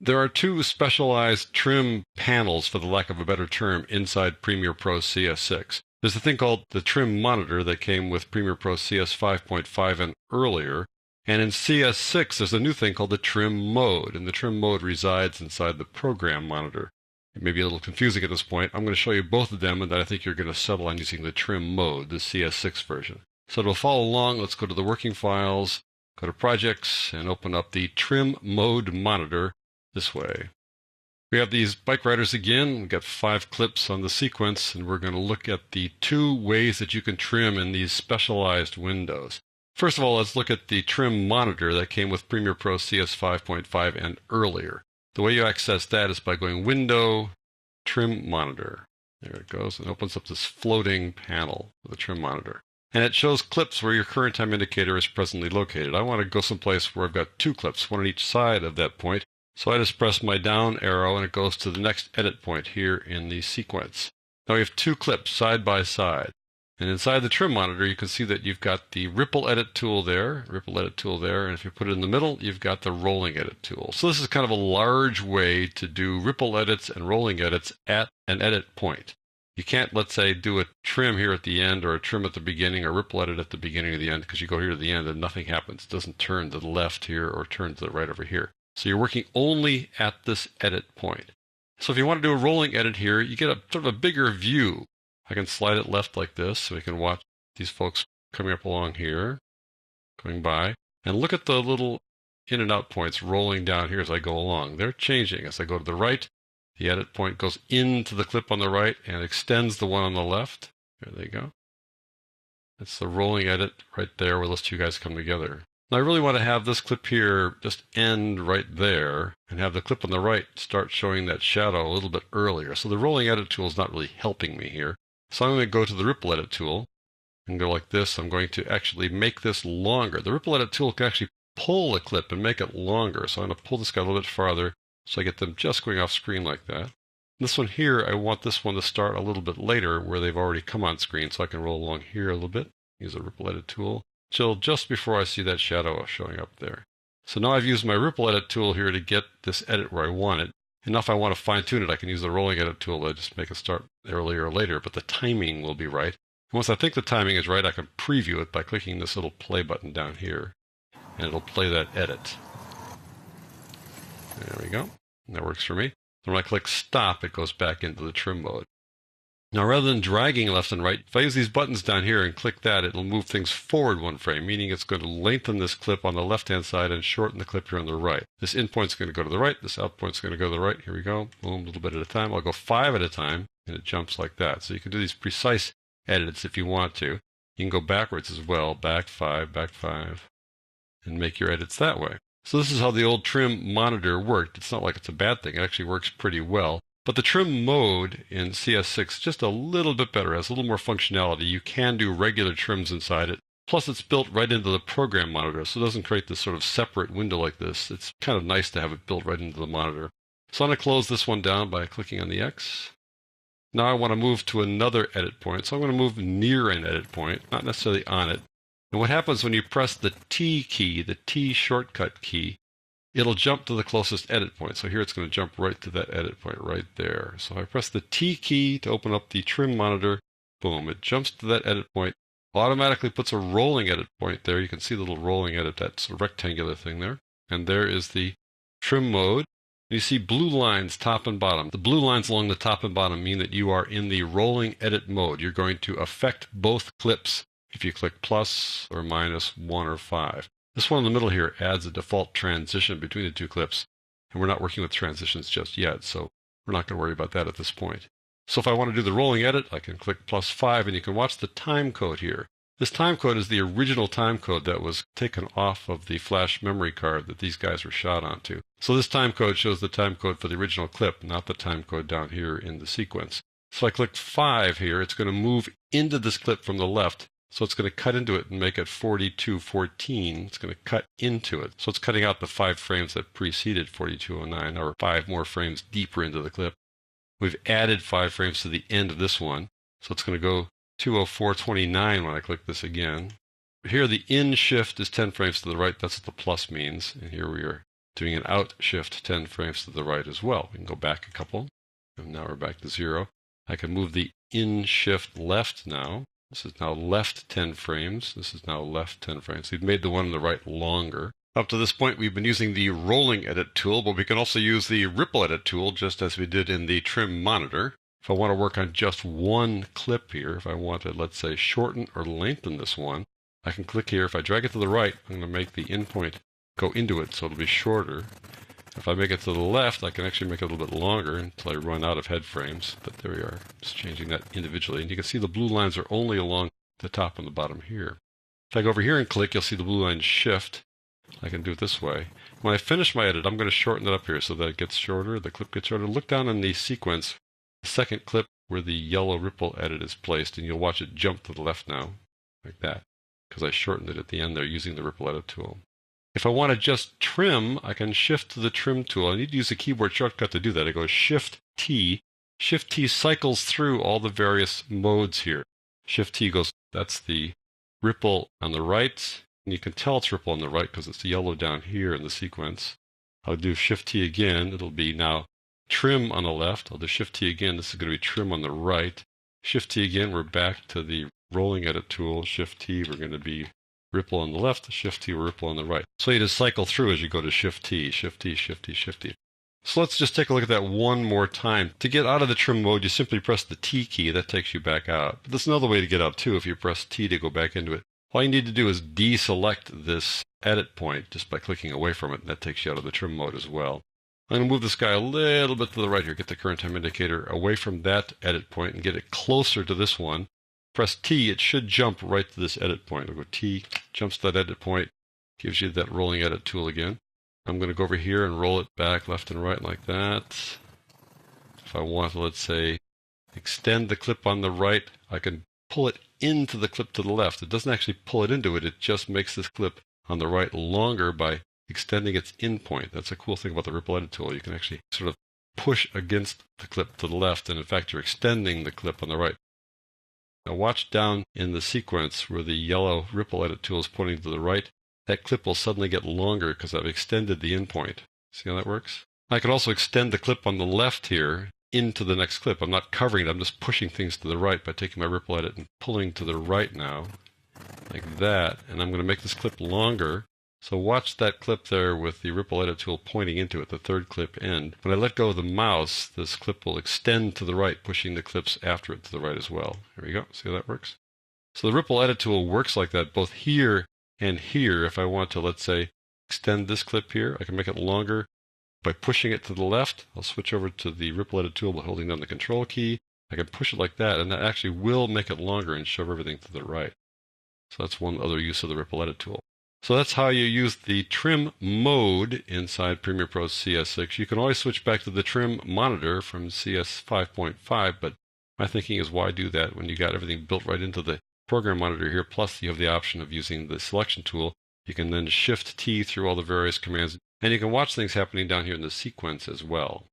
There are two specialized trim panels, for the lack of a better term, inside Premiere Pro CS6. There's a thing called the trim monitor that came with Premiere Pro CS 5.5 and earlier. And in CS6, there's a new thing called the trim mode, and the trim mode resides inside the program monitor. It may be a little confusing at this point. I'm going to show you both of them, and then I think you're going to settle on using the trim mode, the CS6 version. So to follow along, let's go to the working files, go to projects, and open up the trim mode monitor this way. We have these bike riders again. We've got 5 clips on the sequence, and we're going to look at the 2 ways that you can trim in these specialized windows. First of all, let's look at the trim monitor that came with Premiere Pro CS 5.5 and earlier. The way you access that is by going Window, Trim Monitor. There it goes, and opens up this floating panel of the trim monitor. And it shows clips where your current time indicator is presently located. I want to go someplace where I've got 2 clips, one on each side of that point. So I just press my down arrow and it goes to the next edit point here in the sequence. Now we have 2 clips side by side. And inside the trim monitor, you can see that you've got the ripple edit tool there, and if you put it in the middle, you've got the rolling edit tool. So this is kind of a large way to do ripple edits and rolling edits at an edit point. You can't, let's say, do a trim here at the end or a trim at the beginning or ripple edit at the beginning or the end, because you go here to the end and nothing happens. It doesn't turn to the left here or turn to the right over here. So you're working only at this edit point. So if you want to do a rolling edit here, you get a sort of a bigger view. I can slide it left like this so we can watch these folks coming up along here, going by, and look at the little in and out points rolling down here as I go along. They're changing. As I go to the right, the edit point goes into the clip on the right and extends the one on the left. There they go. That's the rolling edit right there where those 2 guys come together. Now I really want to have this clip here just end right there and have the clip on the right start showing that shadow a little bit earlier. So the rolling edit tool is not really helping me here. So I'm going to go to the ripple edit tool and go like this. I'm going to actually make this longer. The ripple edit tool can actually pull a clip and make it longer. So I'm going to pull this guy a little bit farther so I get them just going off screen like that. This one here, I want this one to start a little bit later where they've already come on screen, so I can roll along here a little bit. Use the ripple edit tool till just before I see that shadow showing up there. So now I've used my ripple edit tool here to get this edit where I want it. And now if I want to fine tune it, I can use the rolling edit tool to just make it start earlier or later, but the timing will be right. And once I think the timing is right, I can preview it by clicking this little play button down here, and it'll play that edit. There we go. And that works for me. So when I click stop, it goes back into the trim mode. Now, rather than dragging left and right, if I use these buttons down here and click that, it'll move things forward 1 frame, meaning it's going to lengthen this clip on the left-hand side and shorten the clip here on the right. This in point's going to go to the right. This out point's going to go to the right. Here we go. Boom, a little bit at a time. I'll go 5 at a time, and it jumps like that. So you can do these precise edits if you want to. You can go backwards as well, back 5, and make your edits that way. So this is how the old trim monitor worked. It's not like it's a bad thing. It actually works pretty well. But the trim mode in CS6 is just a little bit better. It has a little more functionality. You can do regular trims inside it. Plus, it's built right into the program monitor, so it doesn't create this sort of separate window like this. It's kind of nice to have it built right into the monitor. So I'm going to close this one down by clicking on the X. Now I want to move to another edit point. So I'm going to move near an edit point, not necessarily on it. And what happens when you press the T key, the T shortcut key, it'll jump to the closest edit point. So here it's going to jump right to that edit point right there. So if I press the T key to open up the trim monitor, boom, it jumps to that edit point, automatically puts a rolling edit point there. You can see the little rolling edit, that sort of rectangular thing there. And there is the trim mode. You see blue lines top and bottom. The blue lines along the top and bottom mean that you are in the rolling edit mode. You're going to affect both clips if you click plus or minus 1 or 5. This one in the middle here adds a default transition between the 2 clips, and we're not working with transitions just yet, so we're not going to worry about that at this point. So if I want to do the rolling edit, I can click +5, and you can watch the time code here. This time code is the original time code that was taken off of the flash memory card that these guys were shot onto. So this time code shows the time code for the original clip, not the time code down here in the sequence. So I click 5 here, it's going to move into this clip from the left. So it's going to cut into it and make it 42:14. It's going to cut into it. So it's cutting out the 5 frames that preceded 42:09, or 5 more frames deeper into the clip. We've added 5 frames to the end of this one. So it's going to go 204:29 when I click this again. Here the in shift is 10 frames to the right. That's what the plus means. And here we are doing an out shift 10 frames to the right as well. We can go back a couple, and now we're back to 0. I can move the in shift left now. This is now left 10 frames. This is now left 10 frames. We've made the one on the right longer. Up to this point, we've been using the rolling edit tool, but we can also use the ripple edit tool just as we did in the trim monitor. If I want to work on just one clip here, if I want to, let's say, shorten or lengthen this one, I can click here. If I drag it to the right, I'm going to make the endpoint go into it so it'll be shorter. If I make it to the left, I can actually make it a little bit longer until I run out of head frames. But there we are, just changing that individually. And you can see the blue lines are only along the top and the bottom here. If I go over here and click, you'll see the blue lines shift. I can do it this way. When I finish my edit, I'm going to shorten it up here so that it gets shorter, the clip gets shorter. Look down in the sequence, the second clip where the yellow ripple edit is placed, and you'll watch it jump to the left now, like that, because I shortened it at the end there using the ripple edit tool. If I want to just trim, I can shift to the trim tool. I need to use a keyboard shortcut to do that. I go Shift T. Shift T cycles through all the various modes here. Shift T goes, that's the ripple on the right. And you can tell it's ripple on the right because it's yellow down here in the sequence. I'll do Shift T again. It'll be now trim on the left. I'll do Shift T again. This is going to be trim on the right. Shift T again. We're back to the rolling edit tool. Shift T, we're going to be ripple on the left. Shift T, ripple on the right. So you just cycle through as you go to Shift T, Shift T, Shift T, Shift T. So let's just take a look at that one more time. To get out of the trim mode, you simply press the T key. That takes you back out. But there's another way to get out too. If you press T to go back into it, all you need to do is deselect this edit point just by clicking away from it, and that takes you out of the trim mode as well. I'm going to move this guy a little bit to the right here, get the current time indicator away from that edit point and get it closer to this one. Press T, it should jump right to this edit point. I'll go T, jumps to that edit point, gives you that rolling edit tool again. I'm going to go over here and roll it back left and right like that. If I want to, let's say, extend the clip on the right, I can pull it into the clip to the left. It doesn't actually pull it into it. It just makes this clip on the right longer by extending its endpoint. That's a cool thing about the ripple edit tool. You can actually sort of push against the clip to the left, and in fact, you're extending the clip on the right. Now watch down in the sequence where the yellow ripple edit tool is pointing to the right. That clip will suddenly get longer because I've extended the endpoint. See how that works? I can also extend the clip on the left here into the next clip. I'm not covering it. I'm just pushing things to the right by taking my ripple edit and pulling to the right now, like that. And I'm going to make this clip longer. So watch that clip there with the ripple edit tool pointing into it, the third clip end. When I let go of the mouse, this clip will extend to the right, pushing the clips after it to the right as well. Here we go. See how that works? So the ripple edit tool works like that, both here and here. If I want to, let's say, extend this clip here, I can make it longer by pushing it to the left. I'll switch over to the ripple edit tool by holding down the control key. I can push it like that, and that actually will make it longer and shove everything to the right. So that's one other use of the ripple edit tool. So that's how you use the trim mode inside Premiere Pro CS6. You can always switch back to the trim monitor from CS 5.5, but my thinking is why do that when you got everything built right into the program monitor here, plus you have the option of using the selection tool. You can then Shift T through all the various commands, and you can watch things happening down here in the sequence as well.